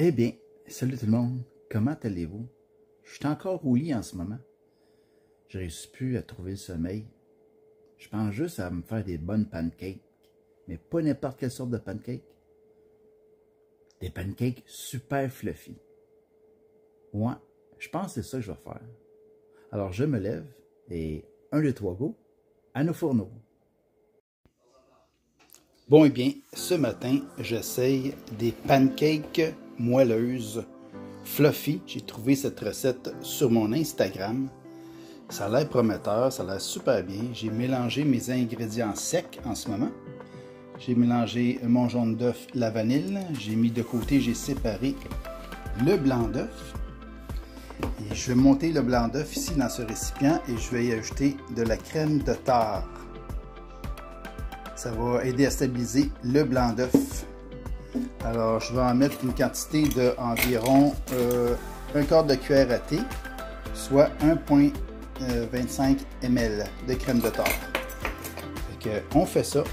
Eh bien, salut tout le monde, comment allez-vous? Je suis encore au lit en ce moment. Je réussis plus à trouver le sommeil. Je pense juste à me faire des bonnes pancakes, mais pas n'importe quelle sorte de pancakes. Des pancakes super fluffy. Ouais, je pense que c'est ça que je vais faire. Alors je me lève et 1, 2, 3, go, à nos fourneaux. Bon, eh bien, ce matin, j'essaye des pancakes moelleuses fluffy. J'ai trouvé cette recette sur mon Instagram. Ça a l'air prometteur, ça a l'air super bien. J'ai mélangé mes ingrédients secs en ce moment. J'ai mélangé mon jaune d'œuf, la vanille. J'ai mis de côté, j'ai séparé le blanc d'œuf. Et je vais monter le blanc d'œuf ici dans ce récipient et je vais y ajouter de la crème de tare. Ça va aider à stabiliser le blanc d'œuf. Alors, je vais en mettre une quantité d'environ un quart de cuillère à thé, soit 1,25 ml de crème de tare. On fait ça.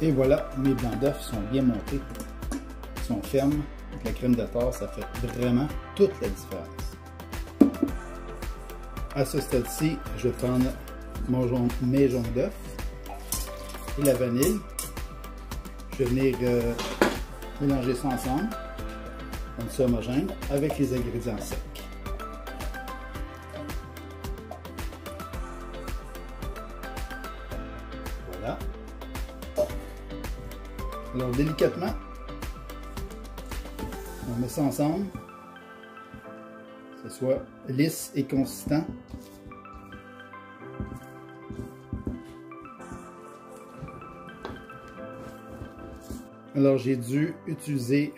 Et voilà, mes blancs d'œufs sont bien montés, ils sont fermes. Avec la crème de tare, ça fait vraiment toute la différence. À ce stade-ci, je vais prendre mes jaunes d'œufs et la vanille. Je vais venir mélanger ça ensemble, rendre ça homogène, avec les ingrédients secs. Voilà. Alors délicatement, on met ça ensemble, que ce soit lisse et consistant. Alors j'ai dû utiliser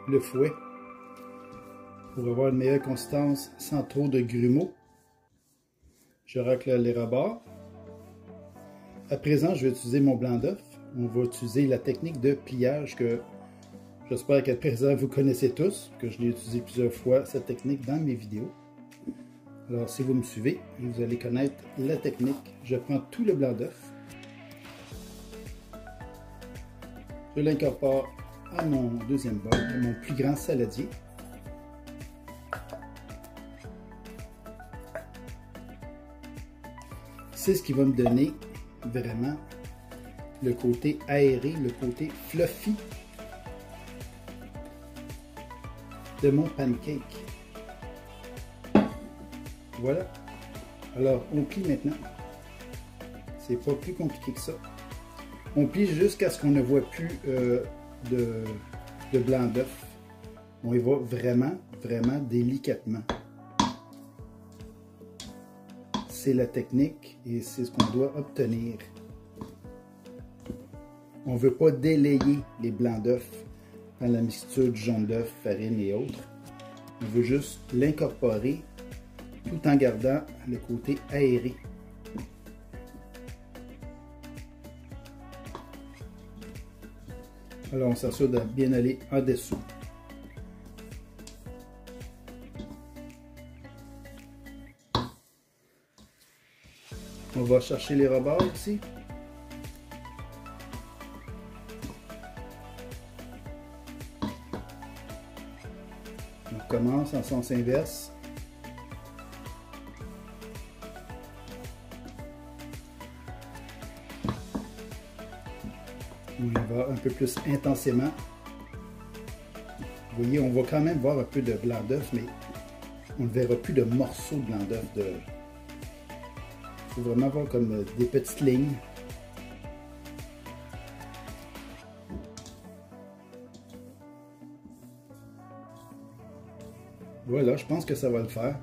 le fouet pour avoir une meilleure consistance sans trop de grumeaux. Je racle les rebords. À présent, je vais utiliser mon blanc d'œuf. On va utiliser la technique de pliage que j'espère qu'à présent vous connaissez tous, que je l'ai utilisé plusieurs fois cette technique dans mes vidéos. Alors si vous me suivez, vous allez connaître la technique. Je prends tout le blanc d'œuf, je l'incorpore à mon deuxième bol, à mon plus grand saladier. C'est ce qui va me donner vraiment le côté aéré, le côté fluffy de mon pancake. Voilà. Alors, on plie maintenant. C'est pas plus compliqué que ça. On plie jusqu'à ce qu'on ne voit plus de blanc d'œuf. On y va vraiment, vraiment délicatement. C'est la technique et c'est ce qu'on doit obtenir. On ne veut pas délayer les blancs d'œufs dans la mixture du jaune d'œuf, farine et autres. On veut juste l'incorporer tout en gardant le côté aéré. Alors on s'assure de bien aller en dessous. On va chercher les rebords ici. On commence en sens inverse. On y va un peu plus intensément. Vous voyez, on va quand même voir un peu de blanc d'œuf, mais on ne verra plus de morceaux de blanc d'œuf. Il faut vraiment voir comme des petites lignes. Voilà, je pense que ça va le faire.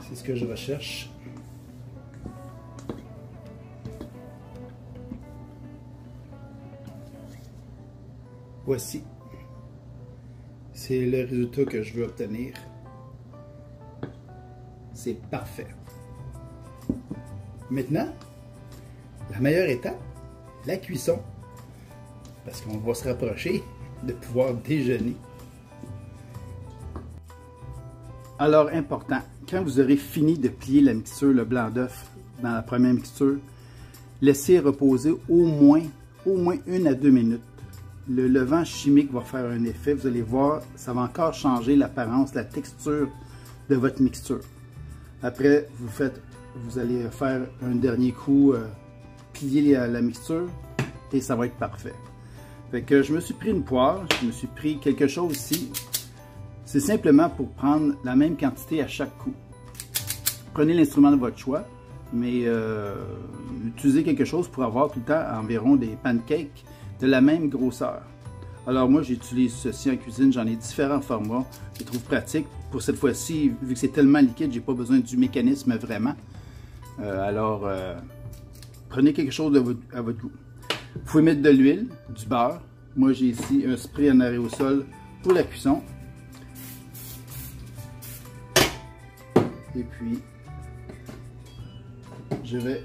C'est ce que je recherche. Voici. C'est le résultat que je veux obtenir. C'est parfait. Maintenant, la meilleure étape, la cuisson. Parce qu'on va se rapprocher de pouvoir déjeuner. Alors, important, quand vous aurez fini de plier la mixture, le blanc d'œuf dans la première mixture, laissez reposer au moins 1 à 2 minutes. Le levant chimique va faire un effet, vous allez voir, ça va encore changer l'apparence, la texture de votre mixture. Après, vous allez faire un dernier coup, plier la mixture et ça va être parfait. Fait que je me suis pris une poire, je me suis pris quelque chose ici. C'est simplement pour prendre la même quantité à chaque coup. Prenez l'instrument de votre choix, mais utilisez quelque chose pour avoir tout le temps environ des pancakes de la même grosseur. Alors moi, j'utilise ceci en cuisine, j'en ai différents formats, je les trouve pratiques. Pour cette fois-ci, vu que c'est tellement liquide, j'ai pas besoin du mécanisme vraiment. Prenez quelque chose à votre goût. Vous pouvez mettre de l'huile, du beurre. Moi, j'ai ici un spray en aérosol pour la cuisson. Et puis, je vais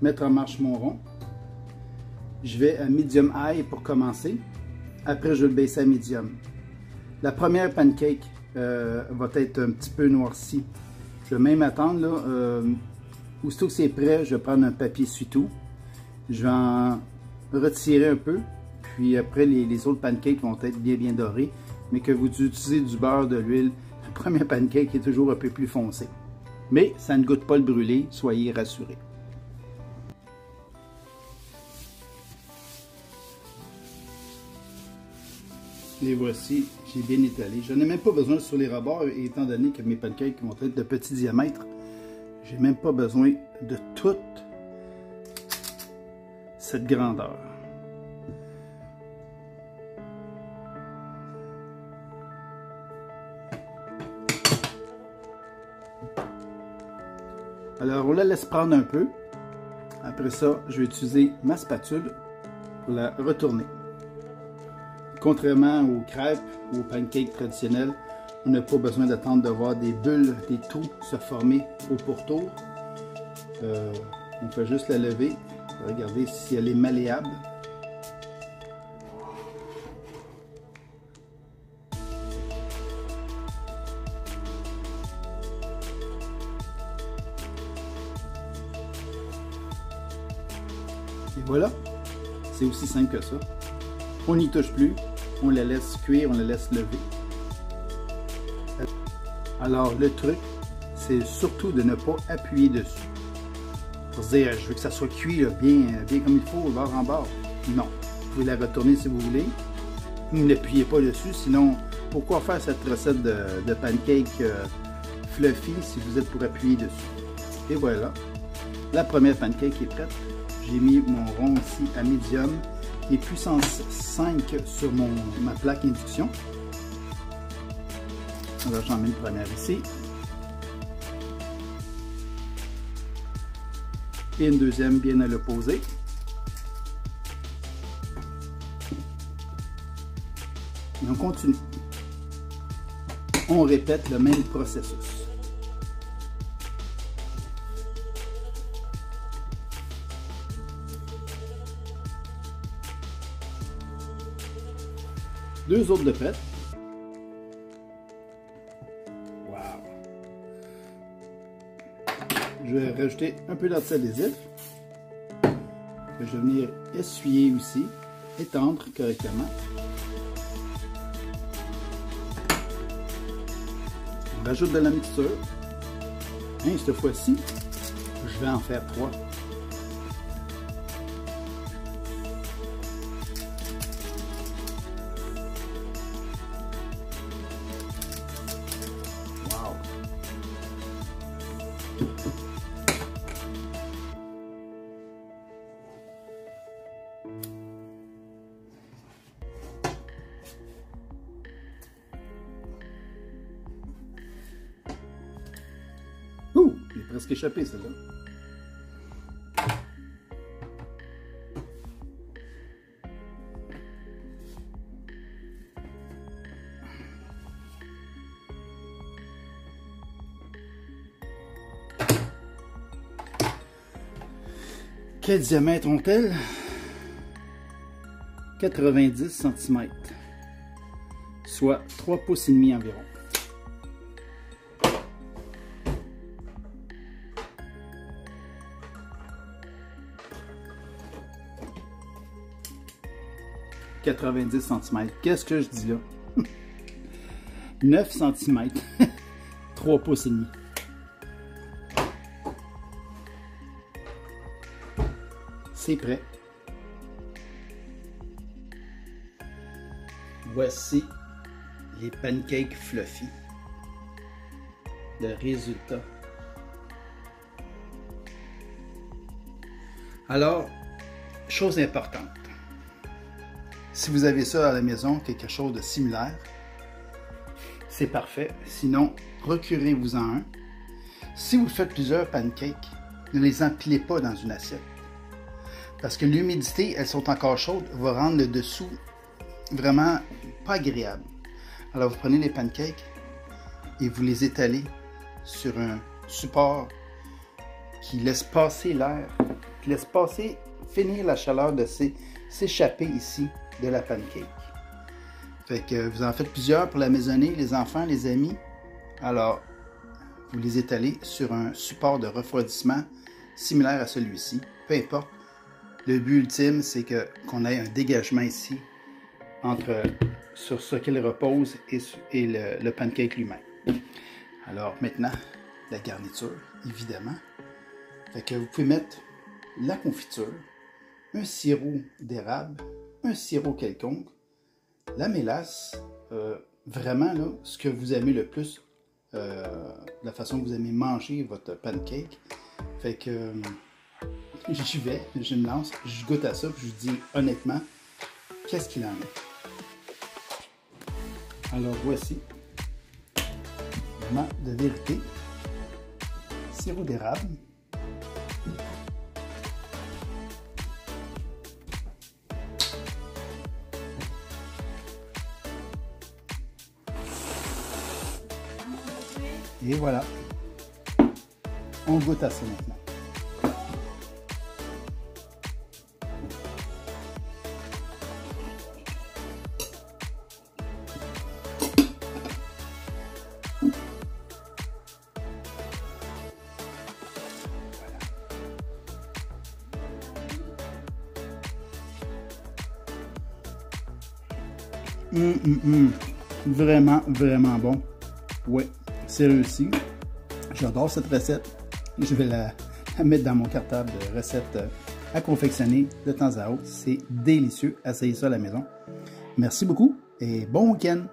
mettre en marche mon rond. Je vais à medium high pour commencer. Après, je vais le baisser à medium. La première pancake va être un petit peu noircie. Je vais même attendre, là, aussitôt que c'est prêt, je vais prendre un papier essuie-tout. Je vais en retirer un peu. Puis après, les autres pancakes vont être bien dorés. Mais que vous utilisez du beurre, de l'huile, le premier pancake est toujours un peu plus foncé. Mais ça ne goûte pas le brûlé, soyez rassurés. Les voici, j'ai bien étalé. Je n'ai même pas besoin sur les rebords, étant donné que mes pancakes vont être de petit diamètre. J'ai même pas besoin de toute cette grandeur. Alors, on la laisse prendre un peu. Après ça, je vais utiliser ma spatule pour la retourner. Contrairement aux crêpes ou aux pancakes traditionnels, on n'a pas besoin d'attendre de voir des bulles, des trous se former au pourtour. On fait juste la lever, regarder si elle est malléable. Et voilà, c'est aussi simple que ça. On n'y touche plus, on la laisse cuire, on la laisse lever. Alors le truc, c'est surtout de ne pas appuyer dessus. Pour se dire, je veux que ça soit cuit là, bien comme il faut, bord en bord. Non, vous pouvez la retourner si vous voulez. N'appuyez pas dessus, sinon pourquoi faire cette recette de pancake fluffy si vous êtes pour appuyer dessus. Et voilà, la première pancake est prête. J'ai mis mon rond ici à médium et puissance 5 sur ma plaque induction. Alors j'en mets une première ici. Et une deuxième bien à l'opposé. Et on continue. On répète le même processus. Deux autres de prête. Wow! Je vais rajouter un peu d'anti-adhésif. Je vais venir essuyer aussi, étendre correctement. On rajoute de la mixture. Et cette fois-ci, je vais en faire 3. presque échappé, celle-là. Quel diamètre ont-elles? 90 cm, soit 3 pouces et demi environ. « 90 cm. Qu'est-ce que je dis là? 9 cm. 3 pouces et demi. C'est prêt. Voici les pancakes fluffy. Le résultat. Alors, chose importante. Si vous avez ça à la maison, quelque chose de similaire, c'est parfait. Sinon, procurez-vous-en un. Si vous faites plusieurs pancakes, ne les empilez pas dans une assiette. Parce que l'humidité, elles sont encore chaudes, va rendre le dessous vraiment pas agréable. Alors vous prenez les pancakes et vous les étalez sur un support qui laisse passer l'air, qui laisse passer, finir la chaleur de s'échapper ici de la pancake. Fait que vous en faites plusieurs pour la maisonnée, les enfants, les amis. Alors vous les étalez sur un support de refroidissement similaire à celui-ci, peu importe. Le but ultime, c'est qu'on ait un dégagement ici sur ce qu'il repose et le pancake lui-même. Alors maintenant, la garniture, évidemment. Fait que vous pouvez mettre la confiture, un sirop d'érable, un sirop quelconque, la mélasse, vraiment là, ce que vous aimez le plus, la façon que vous aimez manger votre pancake. Fait que j'y vais, je me lance, je goûte à ça, puis je vous dis honnêtement, qu'est-ce qu'il en est. Alors voici, moment de vérité, sirop d'érable, et voilà, on goûte à ça maintenant. Vraiment, vraiment bon. Ouais, c'est réussi. J'adore cette recette. Je vais la mettre dans mon cartable de recettes à confectionner de temps à autre. C'est délicieux. Essayez ça à la maison. Merci beaucoup et bon week-end.